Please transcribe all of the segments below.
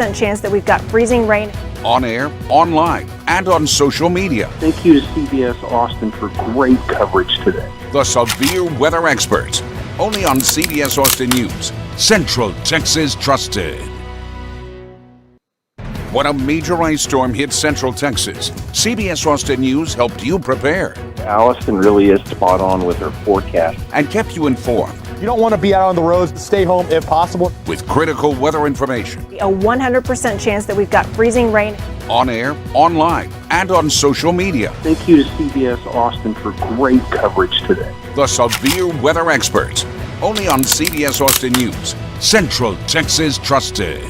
chance that we've got freezing rain. On air, online, and on social media. Thank you to CBS Austin for great coverage today. The severe weather experts, only on CBS Austin News, Central Texas Trusted. When a major ice storm hit Central Texas, CBS Austin News helped you prepare. Allison really is spot on with her forecast and kept you informed. You don't want to be out on the roads. Stay home if possible. With critical weather information. A 100% chance that we've got freezing rain. On air, online, and on social media. Thank you to CBS Austin for great coverage today. The severe weather experts, only on CBS Austin News, Central Texas Trusted.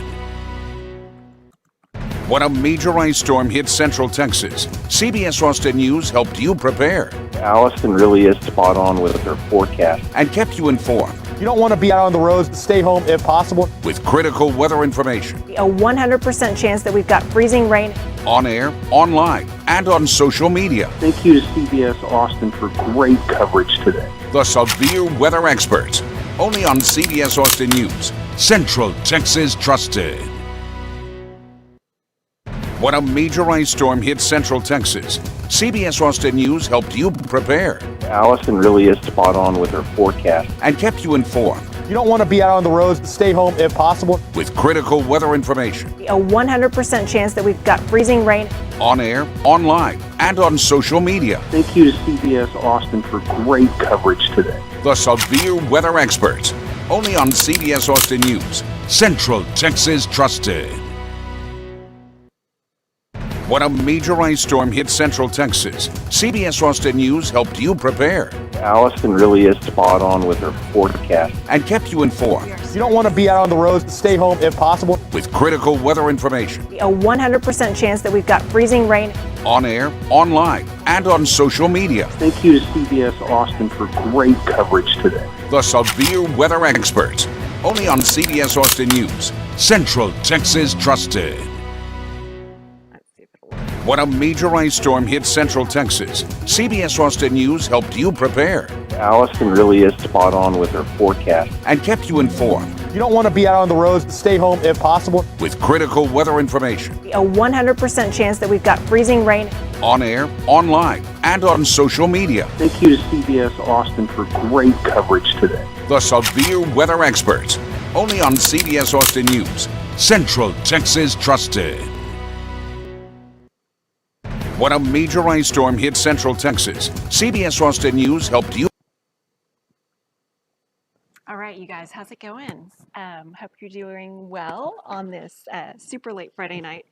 When a major ice storm hit Central Texas, CBS Austin News helped you prepare. Allison really is spot on with her forecast and kept you informed. You don't want to be out on the roads. Stay home if possible. With critical weather information. A 100% chance that we've got freezing rain. On air, online, and on social media. Thank you to CBS Austin for great coverage today. The severe weather experts, only on CBS Austin News, Central Texas Trusted. When a major ice storm hit Central Texas, CBS Austin News helped you prepare. Allison really is spot on with her forecast and kept you informed. You don't want to be out on the roads. Stay home if possible. With critical weather information. A 100% chance that we've got freezing rain. On air, online, and on social media. Thank you to CBS Austin for great coverage today. The severe weather experts, only on CBS Austin News, Central Texas Trusted. When a major ice storm hit Central Texas, CBS Austin News helped you prepare. Allison really is spot on with her forecast and kept you informed. You don't want to be out on the roads. Stay home if possible. With critical weather information. A 100% chance that we've got freezing rain. On air, online, and on social media. Thank you to CBS Austin for great coverage today. The severe weather experts, only on CBS Austin News, Central Texas Trusted. When a major ice storm hit Central Texas, CBS Austin News helped you prepare. Allison really is spot on with her forecast and kept you informed. You don't want to be out on the roads. Stay home if possible. With critical weather information. A 100% chance that we've got freezing rain. On air, online, and on social media. Thank you to CBS Austin for great coverage today. The severe weather experts, only on CBS Austin News, Central Texas Trusted. When a major ice storm hit Central Texas, CBS Austin News helped you. All right, you guys, how's it going? Hope you're doing well on this super late Friday night.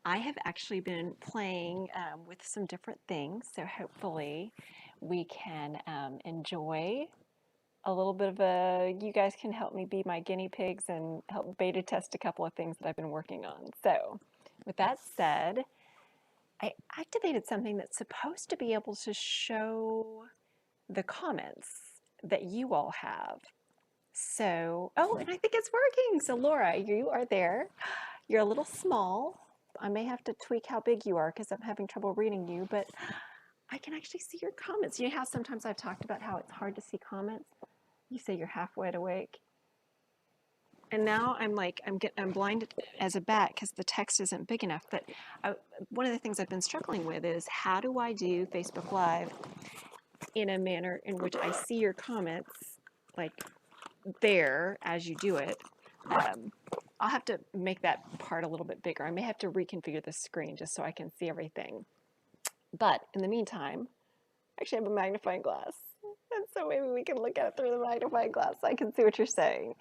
I have actually been playing with some different things, so hopefully we can enjoy a little bit of you guys can help me be my guinea pigs and help beta test a couple of things that I've been working on. So with that said, I activated something that's supposed to be able to show the comments that you all have. So, oh, and I think it's working. So Laura, you are there. You're a little small. I may have to tweak how big you are because I'm having trouble reading you, but I can actually see your comments. You know how sometimes I've talked about how it's hard to see comments? You say you're half wide awake. And now I'm blinded as a bat because the text isn't big enough. But one of the things I've been struggling with is how do I do Facebook Live in a manner in which I see your comments like there as you do it. I'll have to make that part a little bit bigger. I may have to reconfigure the screen just so I can see everything. But in the meantime, I actually have a magnifying glass. And so maybe we can look at it through the magnifying glass so I can see what you're saying.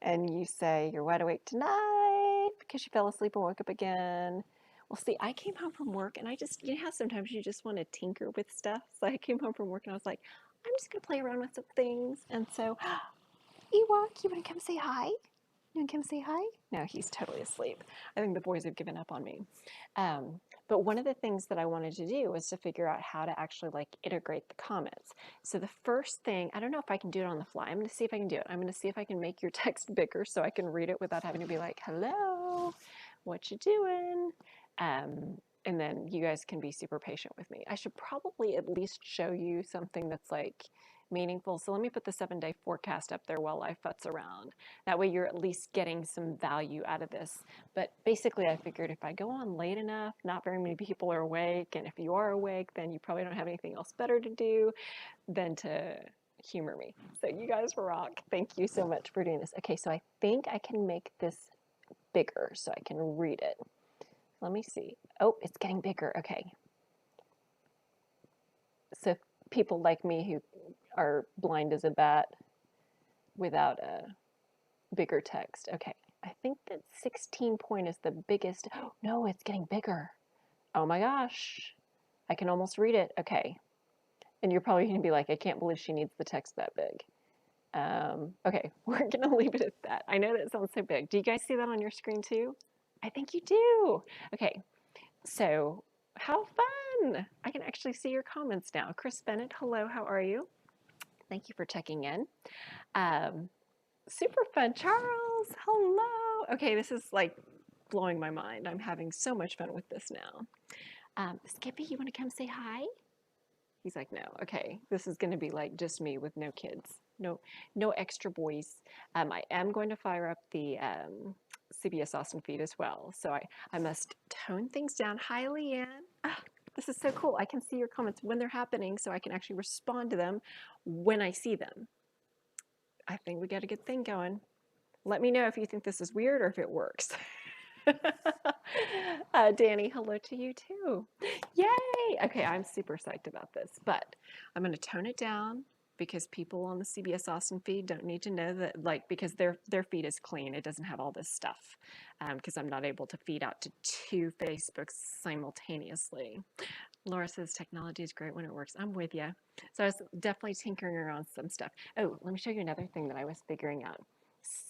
And you say, you're wide awake tonight because you fell asleep and woke up again. Well, see, I came home from work and I just, you know how sometimes you just want to tinker with stuff? So I came home from work and I was like, I'm just going to play around with some things. And so, Ewok, you want to come say hi? You want to come say hi? No, he's totally asleep. I think the boys have given up on me. But one of the things that I wanted to do was to figure out how to actually like integrate the comments. So the first thing, I don't know if I can do it on the fly. I'm going to see if I can do it. I'm going to see if I can make your text bigger so I can read it without having to be like, hello, what you doing? And then you guys can be super patient with me. I should probably at least show you something that's like meaningful. So let me put the 7-day forecast up there while I futz around. That way you're at least getting some value out of this. But basically I figured if I go on late enough, not very many people are awake, and if you are awake, then you probably don't have anything else better to do than to humor me. So you guys rock. Thank you so much for doing this. Okay, so I think I can make this bigger so I can read it. Let me see. Oh, it's getting bigger. Okay. So people like me who are blind as a bat without a bigger text. Okay. I think that 16 point is the biggest. Oh, no, it's getting bigger. Oh my gosh. I can almost read it. Okay. And you're probably going to be like, I can't believe she needs the text that big. Okay, we're going to leave it at that. I know that sounds so big. Do you guys see that on your screen too? I think you do. Okay, so how fun. I can actually see your comments now. Chris Bennett, hello, how are you? Thank you for checking in. Super fun. Charles, hello. Okay, this is like blowing my mind. I'm having so much fun with this now. Skippy, you want to come say hi? He's like, no. Okay, this is going to be like just me with no kids, no extra boys. I am going to fire up the CBS Austin feed as well, so I must tone things down. Hi, Leanne. Ah, this is so cool. I can see your comments when they're happening, so I can actually respond to them when I see them. I think we got a good thing going. Let me know if you think this is weird or if it works. Danny, hello to you too. Yay! Okay, I'm super psyched about this, but I'm going to tone it down because people on the CBS Austin feed don't need to know that, like, because their feed is clean. It doesn't have all this stuff because I'm not able to feed out to 2 Facebooks simultaneously. Laura says technology is great when it works. I'm with you. So I was definitely tinkering around some stuff. Oh, let me show you another thing that I was figuring out.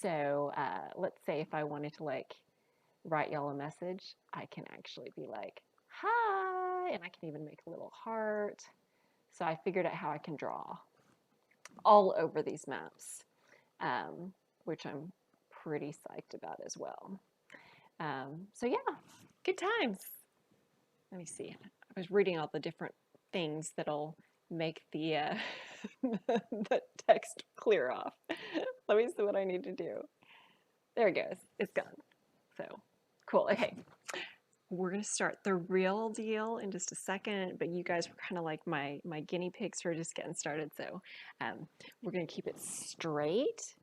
So let's say if I wanted to like write y'all a message, I can actually be like, hi, and I can even make a little heart. So I figured out how I can draw all over these maps, which I'm pretty psyched about as well. So yeah, good times. Let me see. I was reading all the different things that'll make the, the text clear off. Let me see what I need to do. There it goes. It's gone. So cool. Okay. We're going to start the real deal in just a second, but you guys were kind of like my guinea pigs for just getting started. So we're going to keep it straight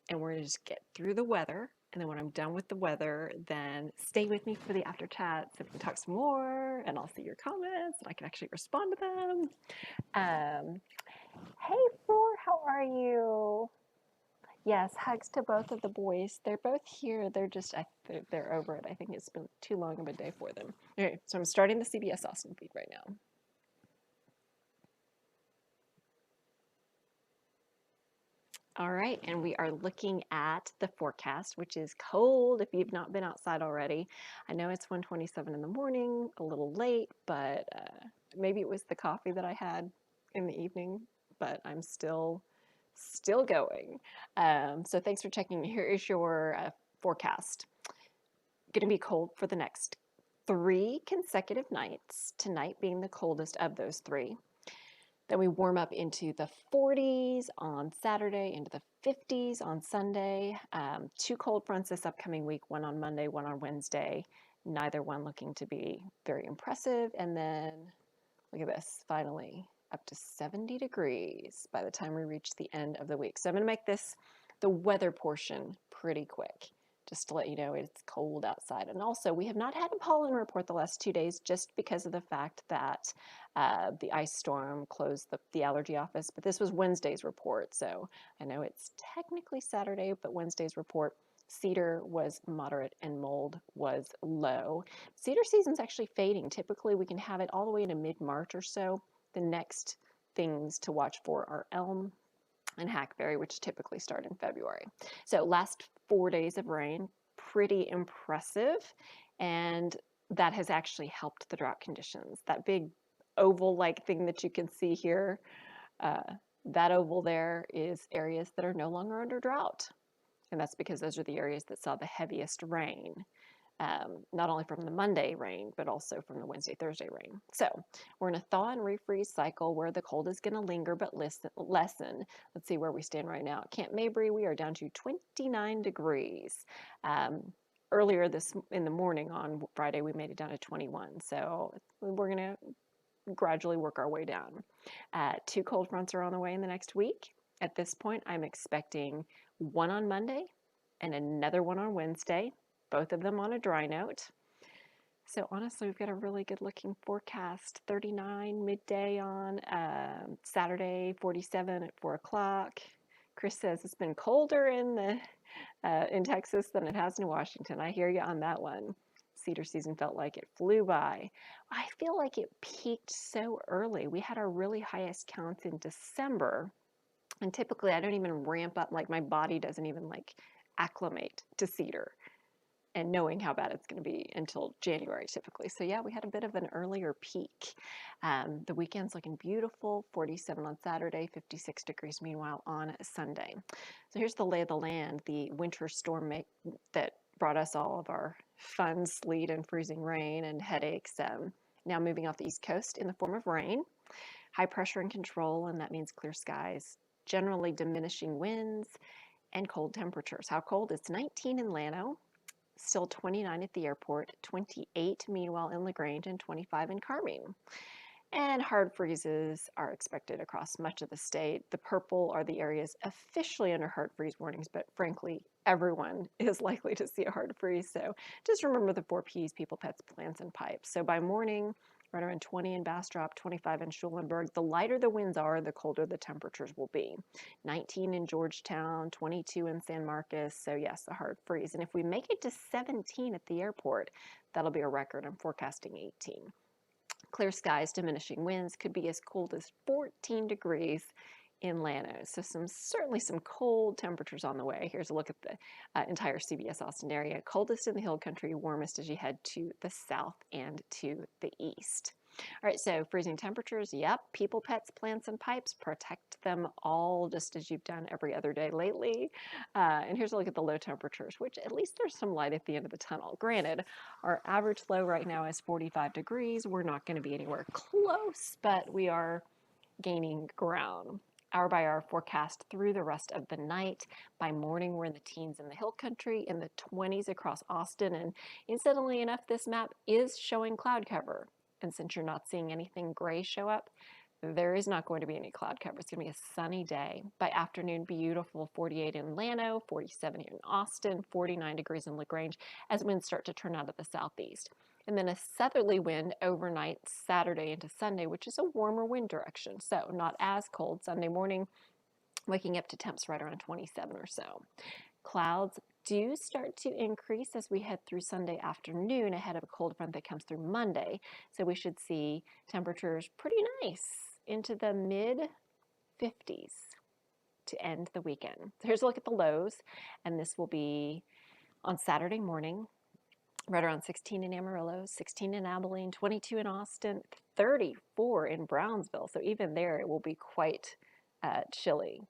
and we're going to just get through the weather. And then when I'm done with the weather, then stay with me for the after chat so we can talk some more and I'll see your comments and I can actually respond to them. Hey, Floor, how are you? Yes, hugs to both of the boys. They're both here. They're just, they're over it. I think it's been too long of a day for them. Okay, so I'm starting the CBS Austin feed right now. All right, and we are looking at the forecast, which is cold if you've not been outside already. I know it's 1:27 in the morning, a little late, but maybe it was the coffee that I had in the evening, but I'm still going. So thanks for checking. Here is your forecast. Going to be cold for the next 3 consecutive nights, tonight being the coldest of those 3. Then we warm up into the 40s on Saturday, into the 50s on Sunday. 2 cold fronts this upcoming week, one on Monday, one on Wednesday. Neither one looking to be very impressive. And then, look at this, finally up to 70 degrees by the time we reach the end of the week. So I'm going to make this, the weather portion, pretty quick, just to let you know it's cold outside. And also, we have not had a pollen report the last 2 days just because of the fact that the ice storm closed the allergy office. But this was Wednesday's report, so I know it's technically Saturday, but Wednesday's report, cedar was moderate and mold was low. Cedar season's actually fading. Typically, we can have it all the way into mid-March or so. The next things to watch for are elm and hackberry, which typically start in February. So last 4 days of rain, pretty impressive, and that has actually helped the drought conditions. That big oval-like thing that you can see here, that oval there is areas that are no longer under drought, and that's because those are the areas that saw the heaviest rain not only from the Monday rain, but also from the Wednesday, Thursday rain. So we're in a thaw and refreeze cycle where the cold is going to linger but lessen. Let's see where we stand right now. At Camp Mabry, we are down to 29 degrees. Earlier in the morning on Friday, we made it down to 21. So we're going to gradually work our way down. 2 cold fronts are on the way in the next week. At this point, I'm expecting one on Monday and another one on Wednesday, both of them on a dry note. So honestly, we've got a really good looking forecast. 39 midday on Saturday, 47 at 4 o'clock. Chris says it's been colder in Texas than it has in Washington. I hear you on that one. Cedar season felt like it flew by. I feel like it peaked so early. We had our really highest counts in December. And typically I don't even ramp up, like my body doesn't even like acclimate to cedar and knowing how bad it's going to be until January typically. So yeah, we had a bit of an earlier peak. The weekend's looking beautiful, 47 on Saturday, 56 degrees meanwhile on Sunday. So here's the lay of the land. The winter storm that brought us all of our fun sleet and freezing rain and headaches, now moving off the East Coast in the form of rain. High pressure and control, and that means clear skies, generally diminishing winds, and cold temperatures. How cold? It's 19 in Llano, still 29 at the airport, 28 meanwhile in LaGrange, and 25 in Carmine. And hard freezes are expected across much of the state. The purple are the areas officially under hard freeze warnings, but frankly, everyone is likely to see a hard freeze. So just remember the 4 Ps, people, pets, plants, and pipes. So by morning, right around 20 in Bastrop, 25 in Schulenburg. The lighter the winds are, the colder the temperatures will be. 19 in Georgetown, 22 in San Marcos. So yes, a hard freeze. And if we make it to 17 at the airport, that'll be a record. I'm forecasting 18. Clear skies, diminishing winds, could be as cold as 14 degrees in Llano. So certainly some cold temperatures on the way. Here's a look at the entire CBS Austin area. Coldest in the hill country, warmest as you head to the south and to the east. All right, so freezing temperatures, yep, people, pets, plants, and pipes, protect them all just as you've done every other day lately. And here's a look at the low temperatures, which at least there's some light at the end of the tunnel. Granted, our average low right now is 45 degrees. We're not going to be anywhere close, but we are gaining ground. Hour by hour forecast through the rest of the night. By morning, we're in the teens in the hill country, in the 20s across Austin, and incidentally enough, this map is showing cloud cover. And since you're not seeing anything gray show up, there is not going to be any cloud cover. It's going to be a sunny day. By afternoon, beautiful 48 in Llano, 47 here in Austin, 49 degrees in LaGrange as winds start to turn out of the southeast. And then a southerly wind overnight Saturday into Sunday, which is a warmer wind direction. So not as cold Sunday morning, waking up to temps right around 27 or so. Clouds do start to increase as we head through Sunday afternoon ahead of a cold front that comes through Monday. So we should see temperatures pretty nice into the mid 50s to end the weekend. So here's a look at the lows, and this will be on Saturday morning, right around 16 in Amarillo, 16 in Abilene, 22 in Austin, 34 in Brownsville. So even there it will be quite chilly.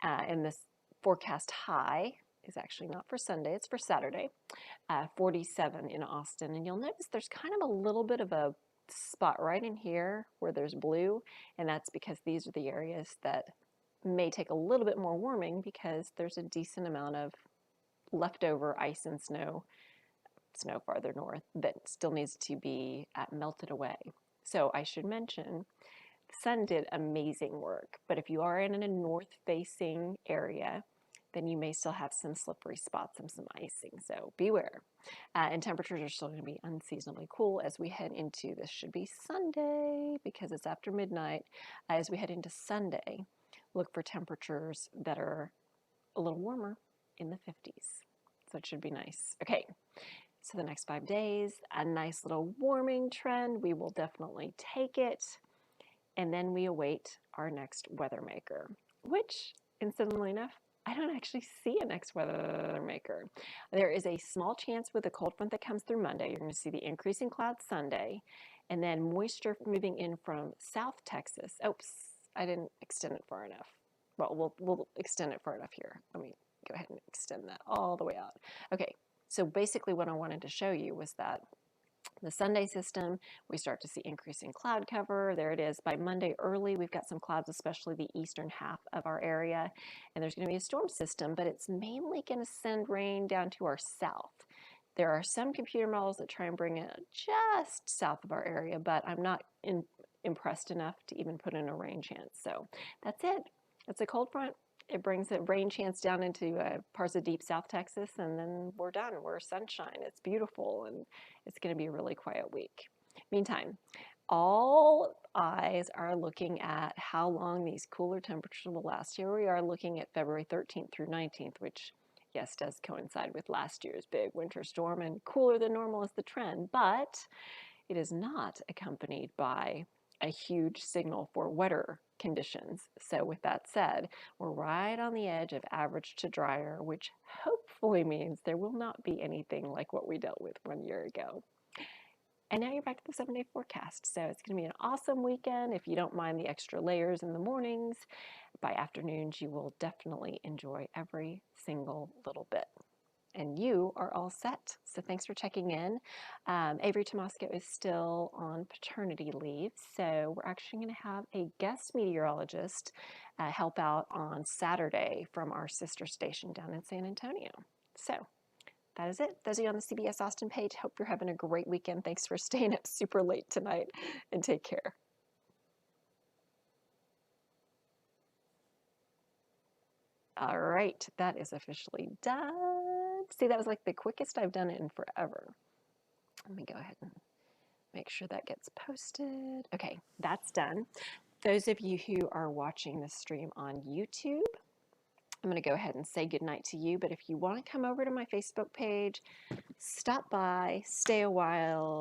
And this forecast high is actually not for Sunday, it's for Saturday, 47 in Austin. And you'll notice there's kind of a little bit of a spot right in here where there's blue, and that's because these are the areas that may take a little bit more warming because there's a decent amount of leftover ice and snow farther north that still needs to be melted away. So I should mention, the sun did amazing work, but if you are in a north-facing area, then you may still have some slippery spots and some icing, so beware. And temperatures are still going to be unseasonably cool as we head into, this should be Sunday because it's after midnight. As we head into Sunday, look for temperatures that are a little warmer in the 50s. So it should be nice. Okay, so the next 5 days, a nice little warming trend. We will definitely take it. And then we await our next weather maker, which, incidentally enough, I don't actually see a next weather maker. There is a small chance with the cold front that comes through Monday. You're going to see the increasing clouds Sunday, and then moisture moving in from South Texas. Oops, I didn't extend it far enough. Well, we'll extend it far enough here. Let me go ahead and extend that all the way out. Okay, So basically what I wanted to show you was that the Sunday system, we start to see increasing cloud cover. There it is. By Monday early, we've got some clouds, especially the eastern half of our area. And there's going to be a storm system, but it's mainly going to send rain down to our south. There are some computer models that try and bring it just south of our area, but I'm not impressed enough to even put in a rain chance. So that's it. It's a cold front. It brings a rain chance down into parts of deep South Texas, and then we're done. We're sunshine. It's beautiful, and it's going to be a really quiet week. Meantime, all eyes are looking at how long these cooler temperatures will last. Here we are looking at February 13th through 19th, which, yes, does coincide with last year's big winter storm, and cooler than normal is the trend, but it is not accompanied by a huge signal for wetter conditions. So with that said, we're right on the edge of average to drier, which hopefully means there will not be anything like what we dealt with 1 year ago. And now you're back to the 7-day forecast. So it's going to be an awesome weekend. If you don't mind the extra layers in the mornings, by afternoons you will definitely enjoy every single little bit. And you are all set. So thanks for checking in. Avery Tomasco is still on paternity leave, so we're actually going to have a guest meteorologist help out on Saturday from our sister station down in San Antonio. So that is it. Those of you on the CBS Austin page, hope you're having a great weekend. Thanks for staying up super late tonight, and take care. All right, that is officially done. See, that was like the quickest I've done it in forever. Let me go ahead and make sure that gets posted. Okay, that's done. Those of you who are watching this stream on YouTube, I'm going to go ahead and say goodnight to you. But if you want to come over to my Facebook page, stop by, stay a while,